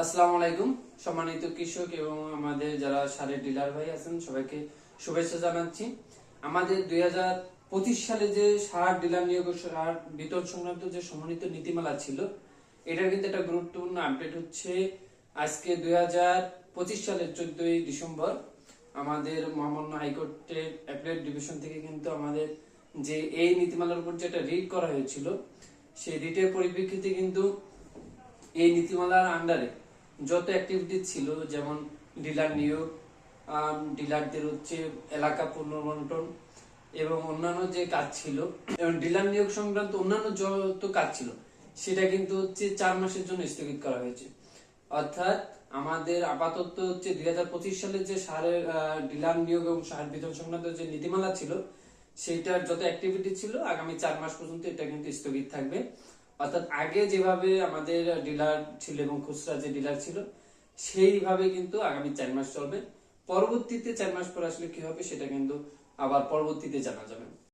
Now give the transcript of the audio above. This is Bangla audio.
আসসালামু আলাইকুম সম্মানিত কৃষক এবং আমাদের যারা সারের ডিলার ভাই আছেন সবাইকে শুভেচ্ছা জানাচ্ছি। আমাদের 2025 সালে যে সার ডিলার নিয়োগ ও সার বিতরণ সংক্রান্ত যে সমন্বিত নীতিমালা ছিল, এটার কিন্তু একটা গুরুত্বপূর্ণ আপডেট হচ্ছে আজকে 2025 সালের 14ই ডিসেম্বর আমাদের মহামান্য হাইকোর্টের অ্যাপিলেট ডিভিশন থেকে কিন্তু আমাদের যে এই নীতিমালার উপর যেটা রিট করা হয়েছিল, সেই রিটের পরিপ্রেক্ষিতে কিন্তু এই নীতিমালার আন্ডারে যত অ্যাক্টিভিটি ছিল, যেমন ডিলার নিয়োগ, ডিলারদের হচ্ছে এলাকা পুনর্বন্টন এবং অন্যান্য যে কাজ ছিল, এবং ডিলার নিয়োগ সংক্রান্ত অন্যান্য যত কাজ ছিল, সেটা কিন্তু হচ্ছে 4 মাসের জন্য স্থগিত করা হয়েছে। অর্থাৎ আমাদের আপাতত হচ্ছে 2025 সালে যে সারের ডিলার নিয়োগ এবং সার বিতরণ সংক্রান্ত যে নীতিমালা ছিল, সেটার যত অ্যাক্টিভিটি ছিল আগামী 4 মাস পর্যন্ত এটা কিন্তু স্থগিত থাকবে। অর্থাৎ আগে যেভাবে আমাদের ডিলার ছিল এবং খুচরা যে ডিলার ছিল, সেইভাবে কিন্তু আগামী 4 মাস চলবে। পরবর্তীতে 4 মাস পর আসলে কি হবে সেটা কিন্তু আবার পরবর্তীতে জানা যাবে।